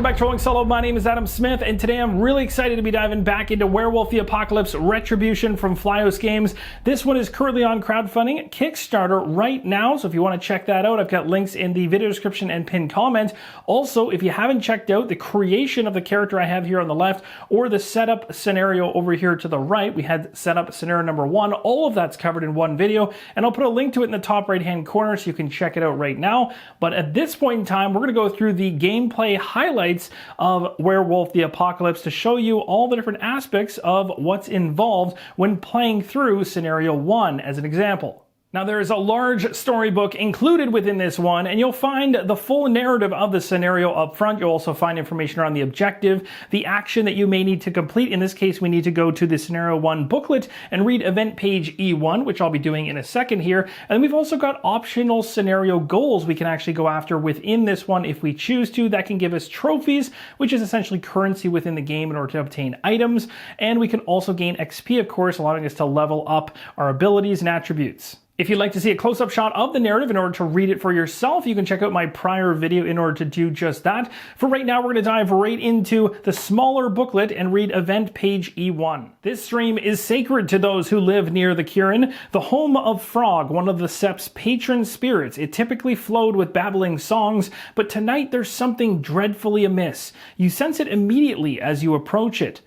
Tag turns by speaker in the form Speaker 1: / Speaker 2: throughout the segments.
Speaker 1: Welcome back to Rolling Solo. My name is Adam Smith, and today I'm really excited to be diving back into Werewolf the Apocalypse Retribution from Flyos Games. This one is currently on crowdfunding Kickstarter right now, so if you want to check that out, I've got links in the video description and pinned comment. Also, if you haven't checked out the creation of the character I have here on the left, or the setup scenario over here to the right, we had setup scenario number 1, all of that's covered in one video, and I'll put a link to it in the top right-hand corner so you can check it out right now. But at this point in time, we're going to go through the gameplay highlights of Werewolf the Apocalypse to show you all the different aspects of what's involved when playing through scenario 1 as an example. Now, there is a large storybook included within this one, and you'll find the full narrative of the scenario up front. You'll also find information around the objective, the action that you may need to complete. In this case, we need to go to the scenario 1 booklet and read event page E1, which I'll be doing in a second here. And then we've also got optional scenario goals we can actually go after within this one if we choose to. That can give us trophies, which is essentially currency within the game in order to obtain items. And we can also gain XP, of course, allowing us to level up our abilities and attributes. If you'd like to see a close-up shot of the narrative in order to read it for yourself, you can check out my prior video in order to do just that. For right now, we're going to dive right into the smaller booklet and read event page E1. This stream is sacred to those who live near the Caern, the home of Frog, one of the Sept's patron spirits. It typically flowed with babbling songs, but tonight there's something dreadfully amiss. You sense it immediately as you approach it.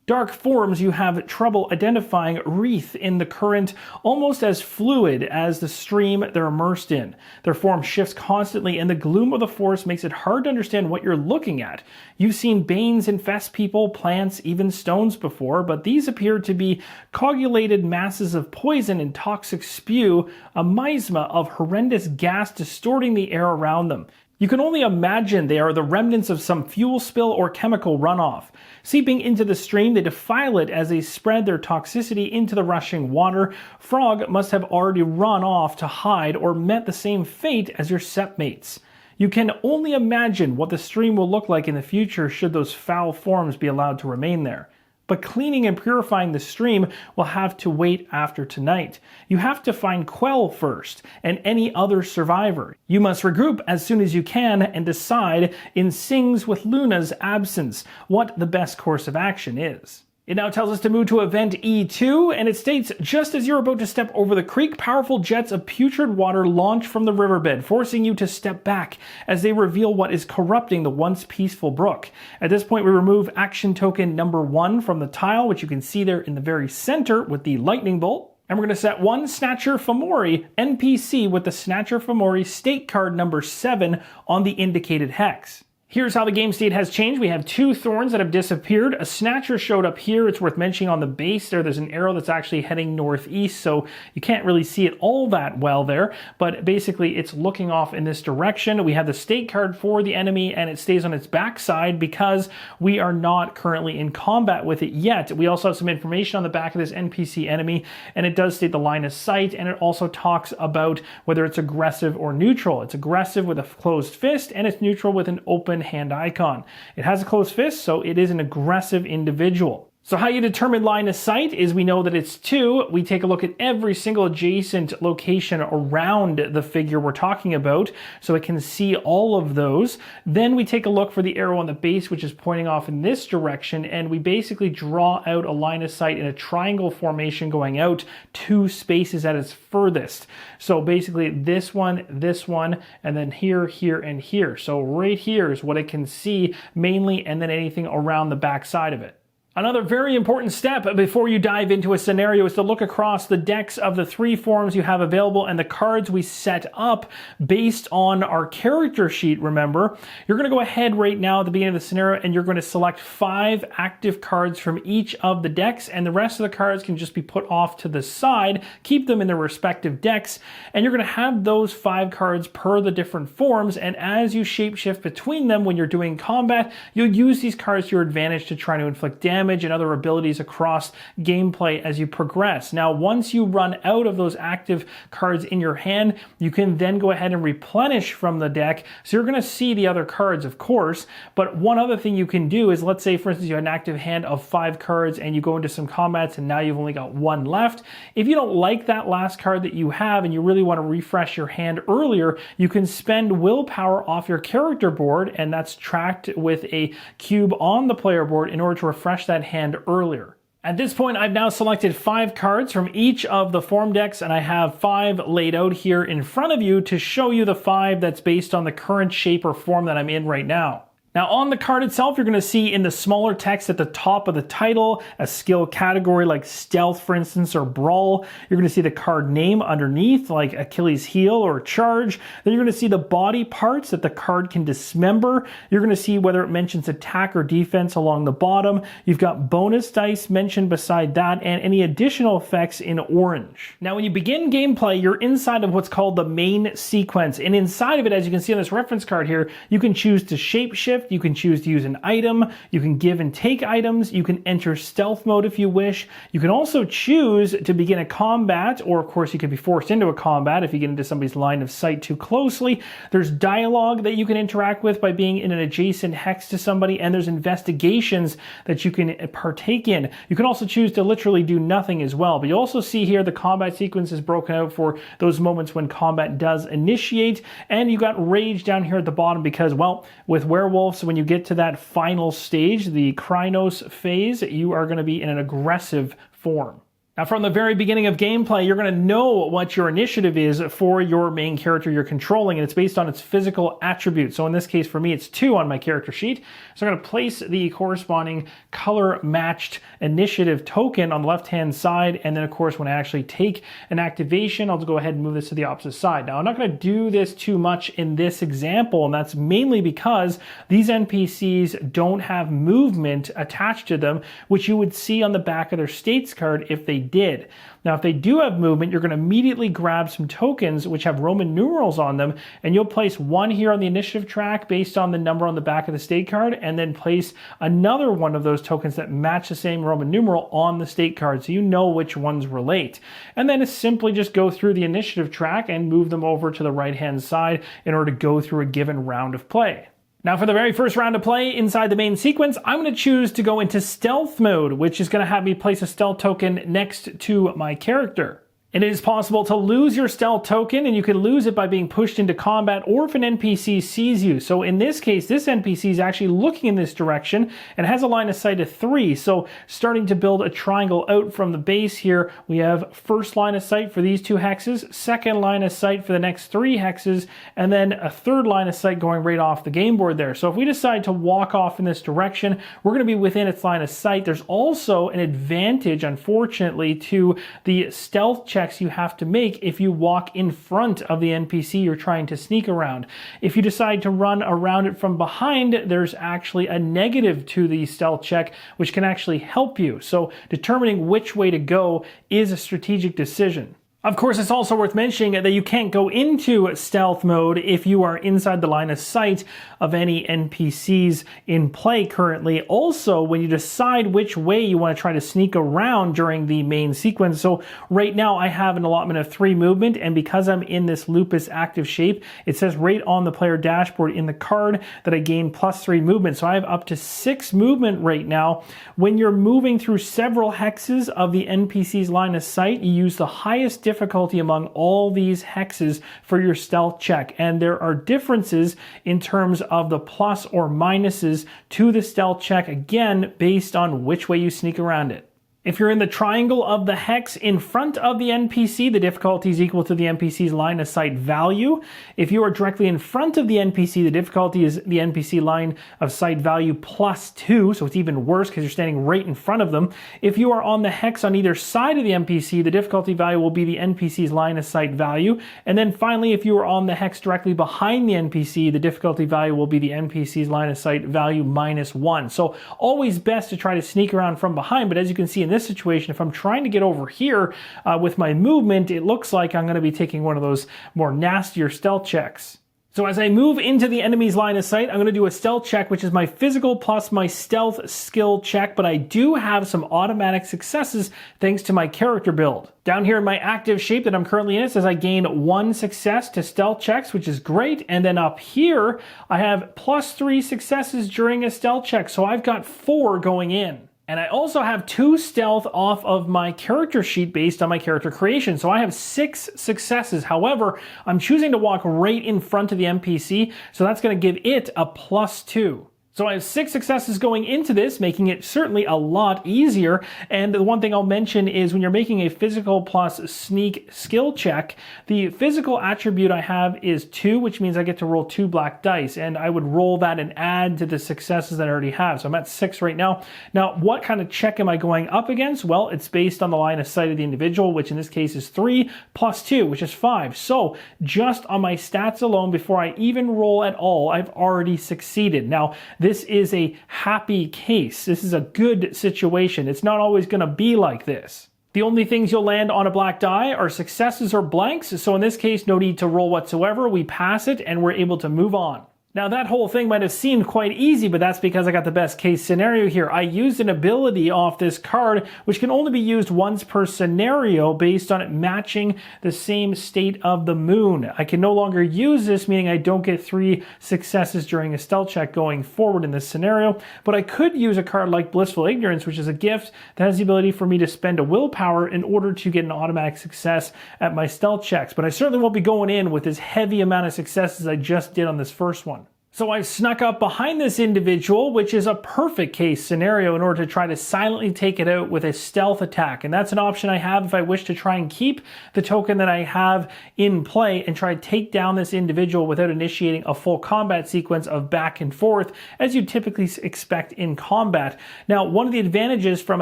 Speaker 1: Dark forms you have trouble identifying wreath in the current, almost as fluid as the stream they're immersed in. Their form shifts constantly, and the gloom of the forest makes it hard to understand what you're looking at. You've seen banes infest people, plants, even stones before, but these appear to be coagulated masses of poison and toxic spew, a miasma of horrendous gas distorting the air around them. You can only imagine they are the remnants of some fuel spill or chemical runoff. Seeping into the stream, they defile it as they spread their toxicity into the rushing water. Frog must have already run off to hide or met the same fate as your Sept mates. You can only imagine what the stream will look like in the future should those foul forms be allowed to remain there. But cleaning and purifying the stream will have to wait after tonight. You have to find Quell first, and any other survivor. You must regroup as soon as you can and decide, in Sings with Luna's absence, what the best course of action is. It now tells us to move to event E2, and it states, just as you're about to step over the creek, powerful jets of putrid water launch from the riverbed, forcing you to step back as they reveal what is corrupting the once peaceful brook. At this point, we remove action token number 1 from the tile, which you can see there in the very center with the lightning bolt. And we're going to set one Snatcher Fomori NPC with the Snatcher Fomori stake card number 7 on the indicated hex. Here's how the game state has changed. We have 2 thorns that have disappeared. A Snatcher showed up here. It's worth mentioning on the base there. There's an arrow that's actually heading northeast, so you can't really see it all that well there. But basically, it's looking off in this direction. We have the stake card for the enemy, and it stays on its backside because we are not currently in combat with it yet. We also have some information on the back of this NPC enemy, and it does state the line of sight, and it also talks about whether it's aggressive or neutral. It's aggressive with a closed fist, and it's neutral with an open hand icon. It has a closed fist, so it is an aggressive individual. So how you determine line of sight is we know that it's 2. We take a look at every single adjacent location around the figure we're talking about, so it can see all of those. Then we take a look for the arrow on the base, which is pointing off in this direction, and we basically draw out a line of sight in a triangle formation going out 2 spaces at its furthest. So basically this one, and then here, here, and here. So right here is what it can see mainly, and then anything around the back side of it. Another very important step before you dive into a scenario is to look across the decks of the 3 forms you have available and the cards we set up based on our character sheet, remember. You're going to go ahead right now at the beginning of the scenario and you're going to select 5 active cards from each of the decks, and the rest of the cards can just be put off to the side. Keep them in their respective decks, and you're going to have those 5 cards per the different forms, and as you shapeshift between them when you're doing combat, you'll use these cards to your advantage to try to inflict damage damage and other abilities across gameplay as you progress. Now, once you run out of those active cards in your hand, you can then go ahead and replenish from the deck. So you're going to see the other cards, of course, but one other thing you can do is, let's say, for instance, you have an active hand of 5 cards and you go into some combats and now you've only got 1 left. If you don't like that last card that you have and you really want to refresh your hand earlier, you can spend willpower off your character board, and that's tracked with a cube on the player board in order to refresh that hand earlier. At this point, I've now selected 5 cards from each of the form decks, and I have 5 laid out here in front of you to show you the 5 that's based on the current shape or form that I'm in right now. Now, on the card itself, you're going to see in the smaller text at the top of the title a skill category like stealth, for instance, or brawl. You're going to see the card name underneath, like Achilles heel or charge. Then you're going to see the body parts that the card can dismember. You're going to see whether it mentions attack or defense along the bottom. You've got bonus dice mentioned beside that, and any additional effects in orange. Now, when you begin gameplay, you're inside of what's called the main sequence. And inside of it, as you can see on this reference card here, you can choose to shapeshift. You can choose to use an item, you can give and take items, you can enter stealth mode if you wish. You can also choose to begin a combat, or of course you can be forced into a combat if you get into somebody's line of sight too closely. There's dialogue that you can interact with by being in an adjacent hex to somebody, and there's investigations that you can partake in. You can also choose to literally do nothing as well, but you also see here the combat sequence is broken out for those moments when combat does initiate, and you got rage down here at the bottom because, well, with werewolves, so when you get to that final stage, the Krynos phase, you are going to be in an aggressive form. Now, from the very beginning of gameplay, you're going to know what your initiative is for your main character you're controlling, and it's based on its physical attributes. So in this case, for me, it's 2 on my character sheet. So I'm going to place the corresponding color-matched initiative token on the left-hand side, and then, of course, when I actually take an activation, I'll just go ahead and move this to the opposite side. Now, I'm not going to do this too much in this example, and that's mainly because these NPCs don't have movement attached to them, which you would see on the back of their states card if they did. Now, if they do have movement, you're going to immediately grab some tokens which have Roman numerals on them, and you'll place 1 here on the initiative track based on the number on the back of the state card, and then place another one of those tokens that match the same Roman numeral on the state card, so you know which ones relate. And then simply just go through the initiative track and move them over to the right-hand side in order to go through a given round of play. Now, for the very first round of play inside the main sequence, I'm going to choose to go into stealth mode, which is going to have me place a stealth token next to my character. It is possible to lose your stealth token, and you can lose it by being pushed into combat or if an NPC sees you. So in this case, this NPC is actually looking in this direction and has a line of sight of 3. So starting to build a triangle out from the base here, we have first line of sight for these 2 hexes, second line of sight for the next 3 hexes, and then a third line of sight going right off the game board there. So if we decide to walk off in this direction, we're going to be within its line of sight. There's also an advantage, unfortunately, to the stealth checks you have to make if you walk in front of the NPC you're trying to sneak around. If you decide to run around it from behind, there's actually a negative to the stealth check, which can actually help you. So determining which way to go is a strategic decision. Of course, it's also worth mentioning that you can't go into stealth mode if you are inside the line of sight of any NPCs in play currently. Also, when you decide which way you want to try to sneak around during the main sequence. So right now I have an allotment of 3 movement, and because I'm in this lupus active shape, it says right on the player dashboard in the card that I gain +3 movement. So I have up to 6 movement right now. When you're moving through several hexes of the NPC's line of sight, you use the highest difficulty among all these hexes for your stealth check, and there are differences in terms of the plus or minuses to the stealth check, again based on which way you sneak around it. If you're in the triangle of the hex in front of the NPC, the difficulty is equal to the NPC's line of sight value. If you are directly in front of the NPC, the difficulty is the NPC line of sight value +2, so it's even worse because you're standing right in front of them. If you are on the hex on either side of the NPC, the difficulty value will be the NPC's line of sight value. And then finally, if you are on the hex directly behind the NPC, the difficulty value will be the NPC's line of sight value -1. So always best to try to sneak around from behind, but as you can see in this situation, if I'm trying to get over here with my movement, it looks like I'm going to be taking one of those more nastier stealth checks. So as I move into the enemy's line of sight, I'm going to do a stealth check, which is my physical plus my stealth skill check, but I do have some automatic successes thanks to my character build. Down here in my active shape that I'm currently in, it says I gain 1 success to stealth checks, which is great. And then up here, I have +3 successes during a stealth check. So I've got 4 going in. And I also have 2 stealth off of my character sheet based on my character creation. So I have 6 successes. However, I'm choosing to walk right in front of the NPC, so that's going to give it a +2. So I have 6 successes going into this, making it certainly a lot easier. And the one thing I'll mention is when you're making a physical plus sneak skill check, the physical attribute I have is 2, which means I get to roll 2 black dice. And I would roll that and add to the successes that I already have. So I'm at 6 right now. Now, what kind of check am I going up against? Well, it's based on the line of sight of the individual, which in this case is 3 plus 2, which is 5. So just on my stats alone, before I even roll at all, I've already succeeded. Now, this is a happy case. This is a good situation. It's not always going to be like this. The only things you'll land on a black die are successes or blanks. So in this case, no need to roll whatsoever. We pass it and we're able to move on. Now that whole thing might have seemed quite easy, but that's because I got the best case scenario here. I used an ability off this card, which can only be used once per scenario based on it matching the same state of the moon. I can no longer use this, meaning I don't get 3 successes during a stealth check going forward in this scenario, but I could use a card like Blissful Ignorance, which is a gift that has the ability for me to spend a willpower in order to get an automatic success at my stealth checks. But I certainly won't be going in with as heavy amount of successes I just did on this first one. So I've snuck up behind this individual, which is a perfect case scenario in order to try to silently take it out with a stealth attack. And that's an option I have if I wish to try and keep the token that I have in play and try to take down this individual without initiating a full combat sequence of back and forth, as you typically expect in combat. Now, one of the advantages from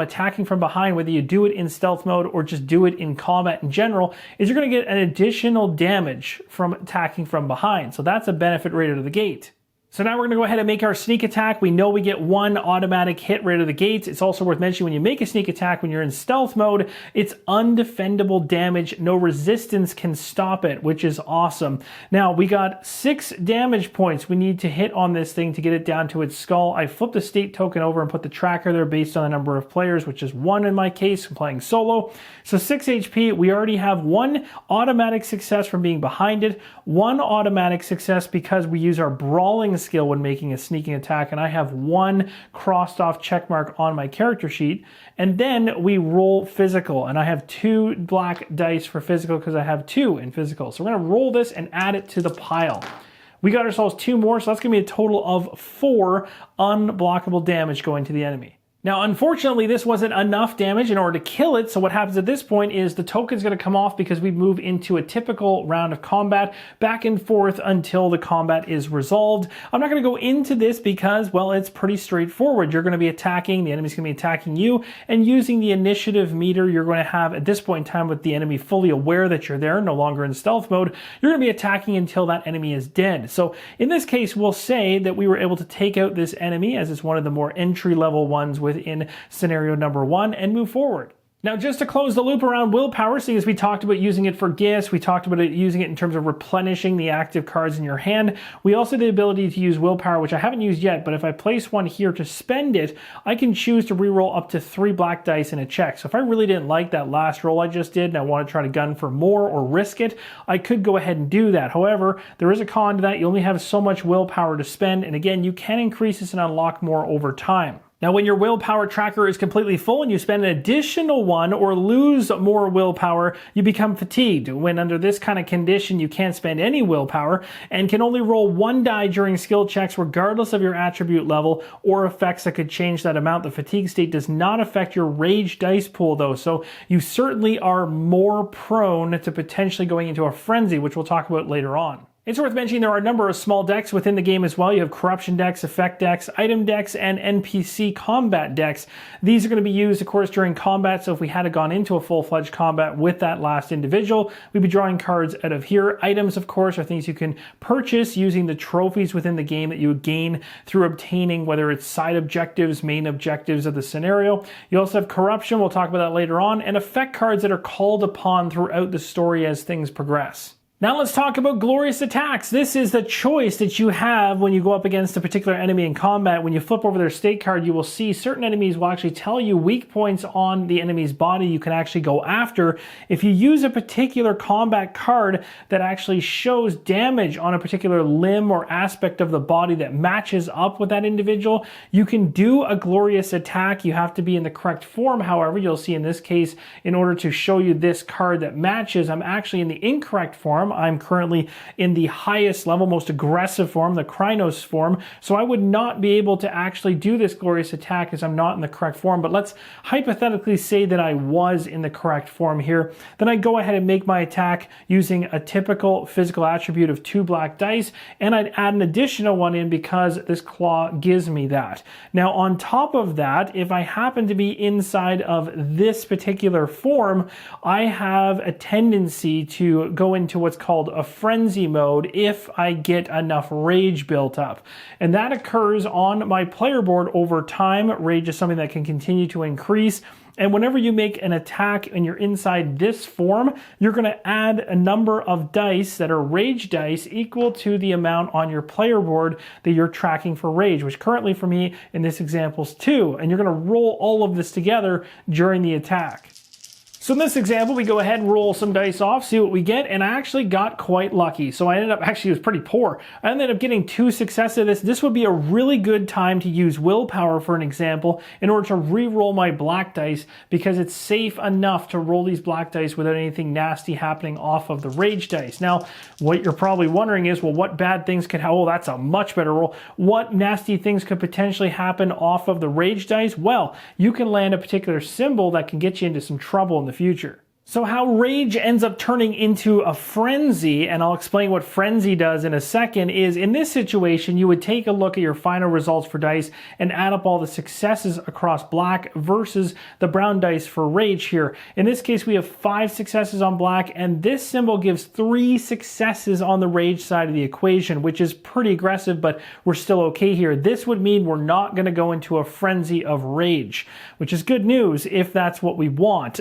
Speaker 1: attacking from behind, whether you do it in stealth mode or just do it in combat in general, is you're going to get an additional damage from attacking from behind. So that's a benefit right out of the gate. So now we're going to go ahead and make our sneak attack. We know we get 1 automatic hit right out of the gates. It's also worth mentioning when you make a sneak attack, when you're in stealth mode, it's undefendable damage. No resistance can stop it, which is awesome. Now we got 6 damage points we need to hit on this thing to get it down to its skull. I flipped the state token over and put the tracker there based on the number of players, which is 1 in my case. I'm playing solo. So 6 HP. We already have 1 automatic success from being behind it, 1 automatic success because we use our brawling skill when making a sneaking attack, and I have 1 crossed off check mark on my character sheet. And then we roll physical, and I have 2 black dice for physical because I have 2 in physical. So we're going to roll this and add it to the pile. We got ourselves 2 more, so that's going to be a total of 4 unblockable damage going to the enemy. Now, unfortunately, this wasn't enough damage in order to kill it, so what happens at this point is the token's going to come off because we move into a typical round of combat, back and forth until the combat is resolved. I'm not going to go into this because, well, it's pretty straightforward. You're going to be attacking, the enemy's going to be attacking you, and using the initiative meter you're going to have at this point in time with the enemy fully aware that you're there, no longer in stealth mode, you're going to be attacking until that enemy is dead. So in this case, we'll say that we were able to take out this enemy, as it's one of the more entry-level ones within scenario number 1, and move forward. Now, just to close the loop around willpower, seeing as we talked about using it for gifts, we talked about using it in terms of replenishing the active cards in your hand, we also have the ability to use willpower, which I haven't used yet, but if I place 1 here to spend it, I can choose to reroll up to 3 black dice in a check. So if I really didn't like that last roll I just did and I want to try to gun for more or risk it, I could go ahead and do that. However, there is a con to that. You only have so much willpower to spend, and again, you can increase this and unlock more over time. Now, when your willpower tracker is completely full and you spend an additional 1 or lose more willpower, you become fatigued. When under this kind of condition, you can't spend any willpower and can only roll 1 die during skill checks regardless of your attribute level or effects that could change that amount. The fatigue state does not affect your rage dice pool though, so you certainly are more prone to potentially going into a frenzy, which we'll talk about later on. It's worth mentioning there are a number of small decks within the game as well. You have corruption decks, effect decks, item decks, and NPC combat decks. These are going to be used, of course, during combat. So if we had gone into a full-fledged combat with that last individual, we'd be drawing cards out of here. Items, of course, are things you can purchase using the trophies within the game that you would gain through obtaining, whether it's side objectives, main objectives of the scenario. You also have corruption. We'll talk about that later on. And effect cards that are called upon throughout the story as things progress. Now let's talk about glorious attacks. This is the choice that you have when you go up against a particular enemy in combat. When you flip over their state card, you will see certain enemies will actually tell you weak points on the enemy's body you can actually go after. If you use a particular combat card that actually shows damage on a particular limb or aspect of the body that matches up with that individual, you can do a glorious attack. You have to be in the correct form. However, you'll see in this case, in order to show you this card that matches, I'm actually in the incorrect form. I'm currently in the highest level, most aggressive form, the Krynos form, so I would not be able to actually do this glorious attack as I'm not in the correct form. But let's hypothetically say that I was in the correct form here. Then I go ahead and make my attack using a typical physical attribute of 2 black dice, and I'd add an additional one in because this claw gives me that. Now on top of that, if I happen to be inside of this particular form, I have a tendency to go into what's called a frenzy mode if I get enough rage built up. And that occurs on my player board over time. Rage is something that can continue to increase. And whenever you make an attack and you're inside this form, you're going to add a number of dice that are rage dice equal to the amount on your player board that you're tracking for rage, which currently for me in this example is 2. And you're going to roll all of this together during the attack. So in this example, we go ahead and roll some dice off, see what we get, and I actually got quite lucky. So I ended up, actually it was pretty poor. I ended up getting 2 successes of this. This would be a really good time to use willpower for an example in order to re-roll my black dice because it's safe enough to roll these black dice without anything nasty happening off of the rage dice. Now, what you're probably wondering is, well, what bad things could happen? Oh, that's a much better roll. What nasty things could potentially happen off of the rage dice? Well, you can land a particular symbol that can get you into some trouble in the future. So how rage ends up turning into a frenzy, and I'll explain what frenzy does in a second, is in this situation, you would take a look at your final results for dice and add up all the successes across black versus the brown dice for rage here. In this case, we have 5 successes on black, and this symbol gives 3 successes on the rage side of the equation, which is pretty aggressive, but we're still okay here. This would mean we're not going to go into a frenzy of rage, which is good news if that's what we want.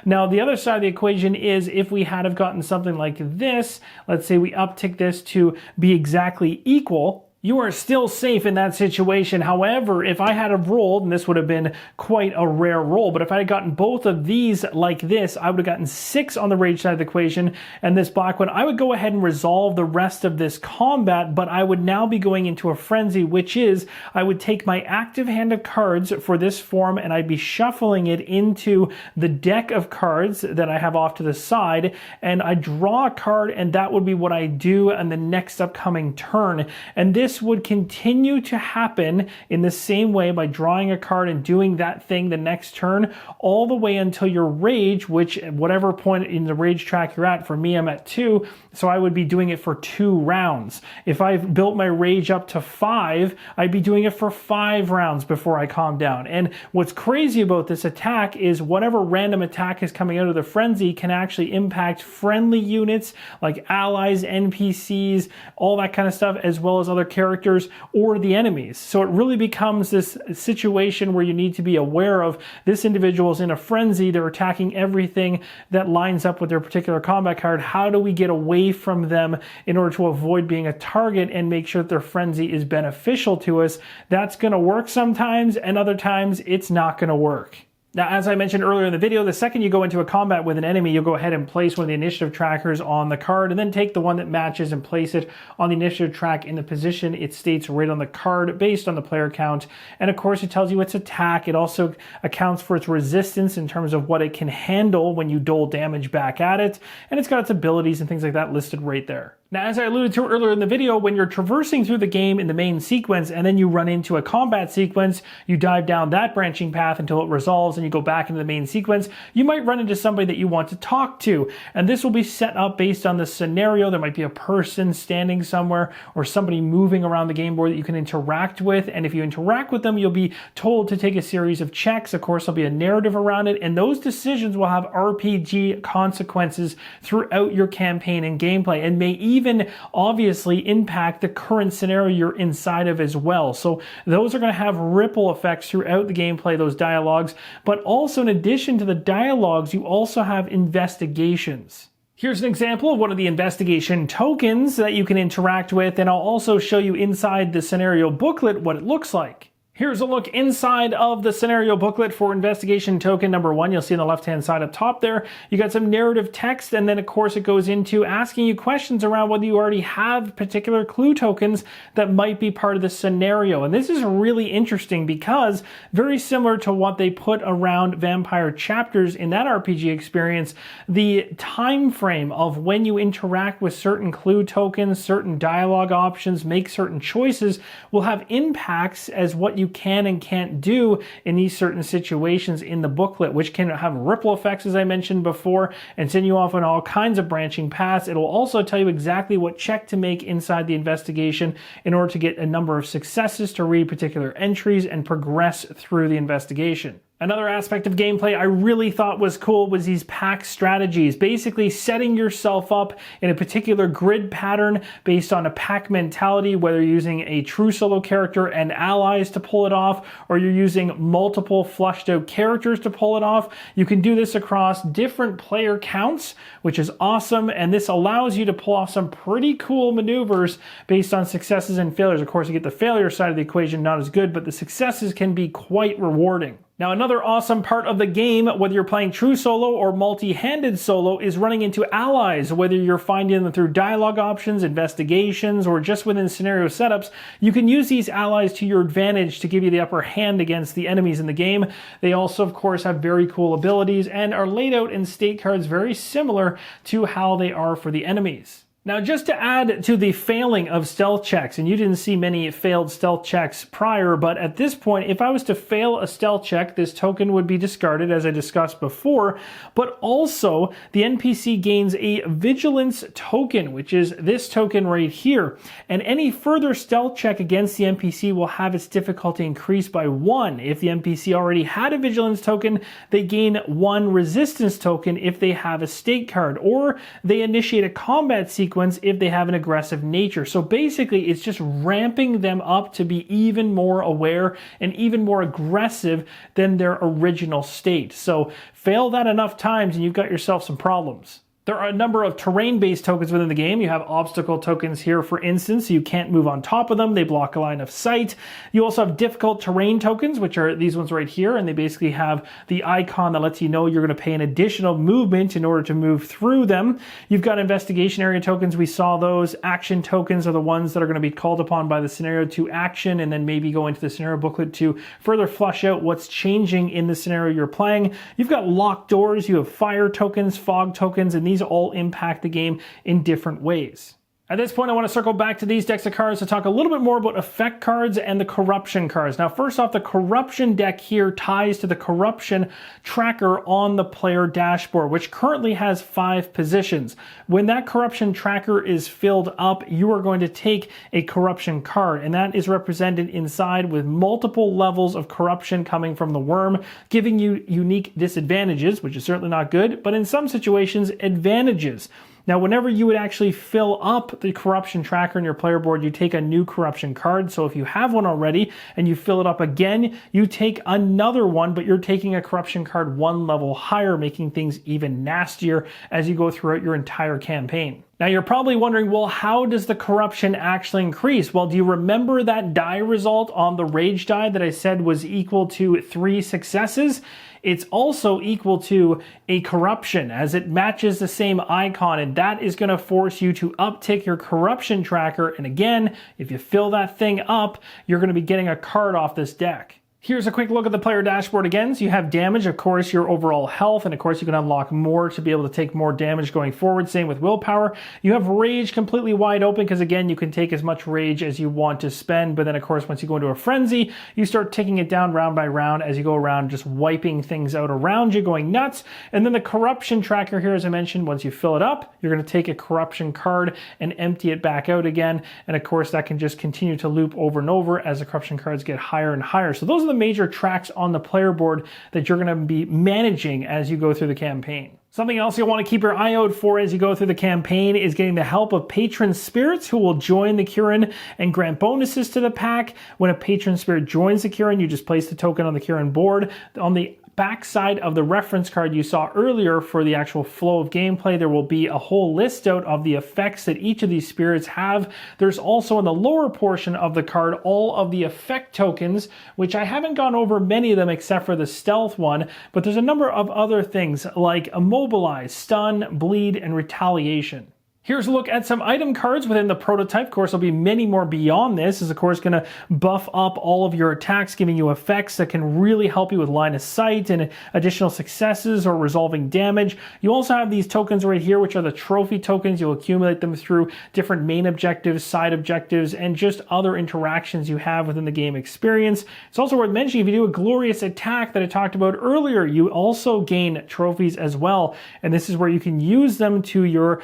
Speaker 1: Now, the other side of the equation is if we had have gotten something like this, let's say we uptick this to be exactly equal, you are still safe in that situation. However, if I had have rolled, and this would have been quite a rare roll, but if I had gotten both of these like this, I would have gotten 6 on the rage side of the equation, and this black one, I would go ahead and resolve the rest of this combat, but I would now be going into a frenzy, which is I would take my active hand of cards for this form, and I'd be shuffling it into the deck of cards that I have off to the side, and I draw a card, and that would be what I do on the next upcoming turn. And this would continue to happen in the same way by drawing a card and doing that thing the next turn all the way until your rage, which at whatever point in the rage track you're at, for me I'm at 2, so I would be doing it for 2 rounds. If I've built my rage up to 5, I'd be doing it for 5 rounds before I calm down. And what's crazy about this attack is whatever random attack is coming out of the frenzy can actually impact friendly units like allies, NPCs, all that kind of stuff, as well as other characters or the enemies. So it really becomes this situation where you need to be aware of this individual is in a frenzy, they're attacking everything that lines up with their particular combat card. How do we get away from them in order to avoid being a target and make sure that their frenzy is beneficial to us? That's going to work sometimes, and other times it's not going to work. Now, as I mentioned earlier in the video, the second you go into a combat with an enemy, you'll go ahead and place one of the initiative trackers on the card, and then take the one that matches and place it on the initiative track in the position it states right on the card based on the player count. And of course, it tells you its attack. It also accounts for its resistance in terms of what it can handle when you dole damage back at it. And it's got its abilities and things like that listed right there. Now, as I alluded to earlier in the video, when you're traversing through the game in the main sequence and then you run into a combat sequence, you dive down that branching path until it resolves and you go back into the main sequence, you might run into somebody that you want to talk to. And this will be set up based on the scenario. There might be a person standing somewhere or somebody moving around the game board that you can interact with. And if you interact with them, you'll be told to take a series of checks. Of course, there'll be a narrative around it, and those decisions will have RPG consequences throughout your campaign and gameplay, and may even obviously impact the current scenario you're inside of as well. So those are going to have ripple effects throughout the gameplay, those dialogues. But also, in addition to the dialogues, you also have investigations. Here's an example of one of the investigation tokens that you can interact with, and I'll also show you inside the scenario booklet what it looks like. Here's a look inside of the scenario booklet for investigation token number 1. You'll see on the left-hand side up top there, you got some narrative text, and then of course it goes into asking you questions around whether you already have particular clue tokens that might be part of the scenario. And this is really interesting because very similar to what they put around Vampire Chapters in that RPG experience, the time frame of when you interact with certain clue tokens, certain dialogue options, make certain choices will have impacts as what you can and can't do in these certain situations in the booklet, which can have ripple effects, as I mentioned before, and send you off on all kinds of branching paths. It'll also tell you exactly what check to make inside the investigation in order to get a number of successes to read particular entries and progress through the investigation. Another aspect of gameplay I really thought was cool was these pack strategies, basically setting yourself up in a particular grid pattern based on a pack mentality, whether you're using a true solo character and allies to pull it off, or you're using multiple flushed out characters to pull it off. You can do this across different player counts, which is awesome, and this allows you to pull off some pretty cool maneuvers based on successes and failures. Of course, you get the failure side of the equation, not as good, but the successes can be quite rewarding. Now, another awesome part of the game, whether you're playing true solo or multi-handed solo, is running into allies. Whether you're finding them through dialogue options, investigations, or just within scenario setups, you can use these allies to your advantage to give you the upper hand against the enemies in the game. They also, of course, have very cool abilities and are laid out in state cards very similar to how they are for the enemies. Now, just to add to the failing of stealth checks, and you didn't see many failed stealth checks prior, but at this point, if I was to fail a stealth check, this token would be discarded, as I discussed before, but also the NPC gains a vigilance token, which is this token right here, and any further stealth check against the NPC will have its difficulty increased by 1. If the NPC already had a vigilance token, they gain 1 resistance token if they have a state card, or they initiate a combat sequence if they have an aggressive nature. So basically, it's just ramping them up to be even more aware and even more aggressive than their original state. So fail that enough times and you've got yourself some problems. There are a number of terrain-based tokens within the game. You have obstacle tokens here, for instance, so you can't move on top of them. They block a line of sight. You also have difficult terrain tokens, which are these ones right here, and they basically have the icon that lets you know you're going to pay an additional movement in order to move through them. You've got investigation area tokens. We saw those. Action tokens are the ones that are going to be called upon by the scenario to action, and then maybe go into the scenario booklet to further flush out what's changing in the scenario you're playing. You've got locked doors. You have fire tokens, fog tokens, and these all impact the game in different ways. At this point, I want to circle back to these decks of cards to talk a little bit more about effect cards and the corruption cards. Now, first off, the corruption deck here ties to the corruption tracker on the player dashboard, which currently has 5 positions. When that corruption tracker is filled up, you are going to take a corruption card, and that is represented inside with multiple levels of corruption coming from the Wyrm, giving you unique disadvantages, which is certainly not good, but in some situations, advantages. Now, whenever you would actually fill up the corruption tracker in your player board, you take a new corruption card. So if you have one already and you fill it up again, you take another one, but you're taking a corruption card 1 level higher, making things even nastier as you go throughout your entire campaign. Now, you're probably wondering, well, how does the corruption actually increase? Well, do you remember that die result on the rage die that I said was equal to 3 successes? It's also equal to a corruption, as it matches the same icon, and that is going to force you to uptick your corruption tracker. And again, if you fill that thing up, you're going to be getting a card off this deck. Here's a quick look at the player dashboard again. So you have damage, of course, your overall health, and of course you can unlock more to be able to take more damage going forward. Same with willpower. You have rage completely wide open because, again, you can take as much rage as you want to spend. But then, of course, once you go into a frenzy, you start taking it down round by round as you go around, just wiping things out around you, going nuts. And then the corruption tracker here, as I mentioned, once you fill it up, you're going to take a corruption card and empty it back out again. And of course, that can just continue to loop over and over as the corruption cards get higher and higher. So those are the major tracks on the player board that you're going to be managing as you go through the campaign. Something else you'll want to keep your eye out for as you go through the campaign is getting the help of patron spirits who will join the Caern and grant bonuses to the pack. When a patron spirit joins the Caern, you just place the token on the Caern board. On the backside of the reference card you saw earlier for the actual flow of gameplay, there will be a whole list out of the effects that each of these spirits have. There's also in the lower portion of the card all of the effect tokens, which I haven't gone over many of them except for the stealth one, but there's a number of other things like immobilize, stun, bleed, and retaliation. Here's a look at some item cards within the prototype. Of course, there'll be many more beyond this. This is, of course, going to buff up all of your attacks, giving you effects that can really help you with line of sight and additional successes or resolving damage. You also have these tokens right here, which are the trophy tokens. You'll accumulate them through different main objectives, side objectives, and just other interactions you have within the game experience. It's also worth mentioning, if you do a glorious attack that I talked about earlier, you also gain trophies as well. And this is where you can use them to your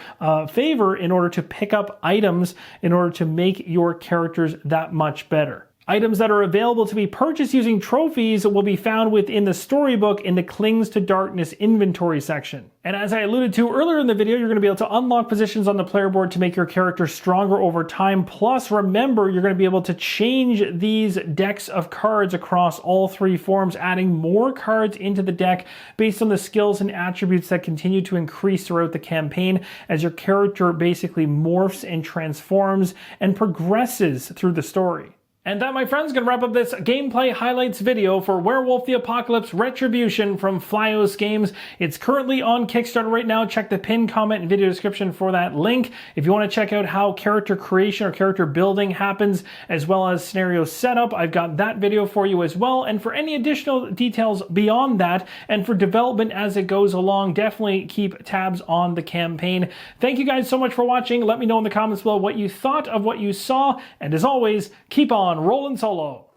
Speaker 1: favor in order to pick up items in order to make your characters that much better. Items that are available to be purchased using trophies will be found within the storybook in the Clings to Darkness inventory section. And as I alluded to earlier in the video, you're going to be able to unlock positions on the player board to make your character stronger over time. Plus, remember, you're going to be able to change these decks of cards across all three forms, adding more cards into the deck based on the skills and attributes that continue to increase throughout the campaign as your character basically morphs and transforms and progresses through the story. And that, my friends, is going to wrap up this gameplay highlights video for Werewolf the Apocalypse Retribution from Flyos Games. It's currently on Kickstarter right now. Check the pinned comment and video description for that link. If you want to check out how character creation or character building happens, as well as scenario setup, I've got that video for you as well. And for any additional details beyond that, and for development as it goes along, definitely keep tabs on the campaign. Thank you guys so much for watching. Let me know in the comments below what you thought of what you saw. And as always, keep on rolling solo.